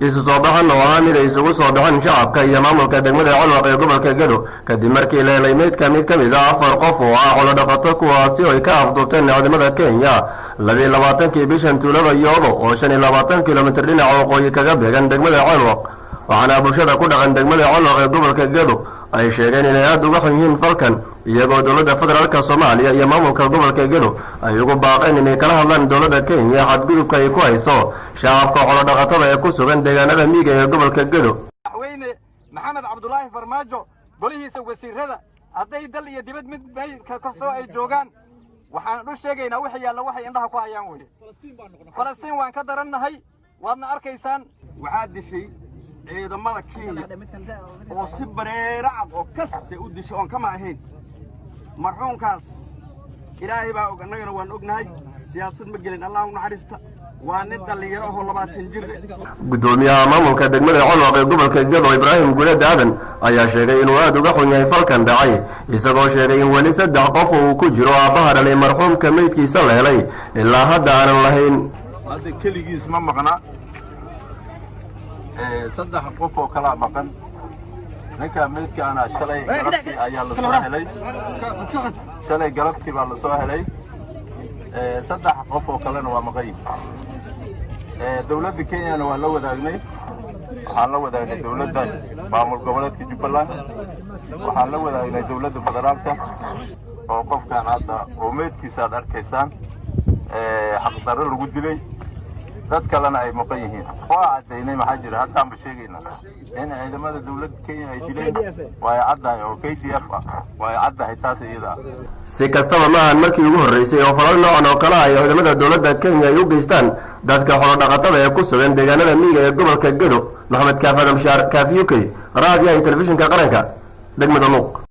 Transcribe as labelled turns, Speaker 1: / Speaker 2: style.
Speaker 1: isu soo baxan oo ahaa mid ay isugu soo baxeen shacabka iyo maamulka degmada Colwaq ee gobolka Gedo kadib markii la helay meyd ka mid ah 4 qof oo ah xoolo dhaqato kuwaasi oo ay ka afduubteen ciidamada Kenya 22 bishan tuulada Yoodo oo 25 kiiloomitir dhinaca waqooyi kaga beegan degmada Colwaq waxaana bulshada ku dhaqan degmada Colwaq ee gobolka Gedo ay sheegeen inay aad uga xun yihiin falkan iyagoo dawladda federaalka Soomaaliya iyo maamulka gobolka Gedo ay ugu baaqeen inay kala hadlaan dawladda Kenya xadgudubka ay ku hayso shacabka xoolo dhaqatada ee ku sugan deegaanada miyiga ee gobolka Gedo.
Speaker 2: Madaxweyne Maxamed Cabdullaahi Farmaajo golihiisa wasiirada hadday dal iyo dibad mid ka soo ay joogaan waxaan u sheegaynaa wixii yaalla waxay indhaha ku hayaan weeye Falastiin waan ka darannahay waadna arkaysaan waxaa dishay ciidamada Kenya oo si bareeracad oo kasse u dishay oon kama ahayn marxuumkaas ilaahay baa og annagana waan ognahay siyaasad ma gelin Allah u naxariista waa nin dhalinyaro oo 20 jir
Speaker 1: gudoomiyaha maamulka degmada Colwaq ee gobolka Gedo Ibraahim Guuled Aadan ayaa sheegay inuu aad uga xun yahay falkan dhacay isagoo sheegay in wali 3 qof uu ku jiro aabaha dhalay marxuumka meydkiisa la helay ilaa hadda aan lahayn
Speaker 3: hadda kaligiis ma maqna 3 qof oo kala maqan ninka meydka ana shalay galabtii ayaa la soo helay shalay galabtii baa la soo helay 3 qof oo kalena waa maqay dawladda Kenya waa la wadaagnay waxaan la wadaagnay dawladda maamul goboleedka Jubbaland waxaan la wadaagnay dawladda federaalka oo qofkan hadda oo meydkiisa arkaysaan xaq darro lagu dilay dad kalena ay maqan yihiin waa cadeynay maxaa jira hadda aan sheegayna in ciidamada dawladda Kenya ay dileen way caddahay oo KDF way caddahay taas iyada
Speaker 1: si kastaba ma aan markii ugu horeysay oo falal noocan oo kala ah ciidamada dawladda Kenya ay u geystaan dadka xoolo dhaqatada ee ku sugan deegaanada miyiga ee gobolka Gedo Maxamed Kaafadam Shaar Kaafiyuki raadiyaha telefishinka qaranka degmada Luuq.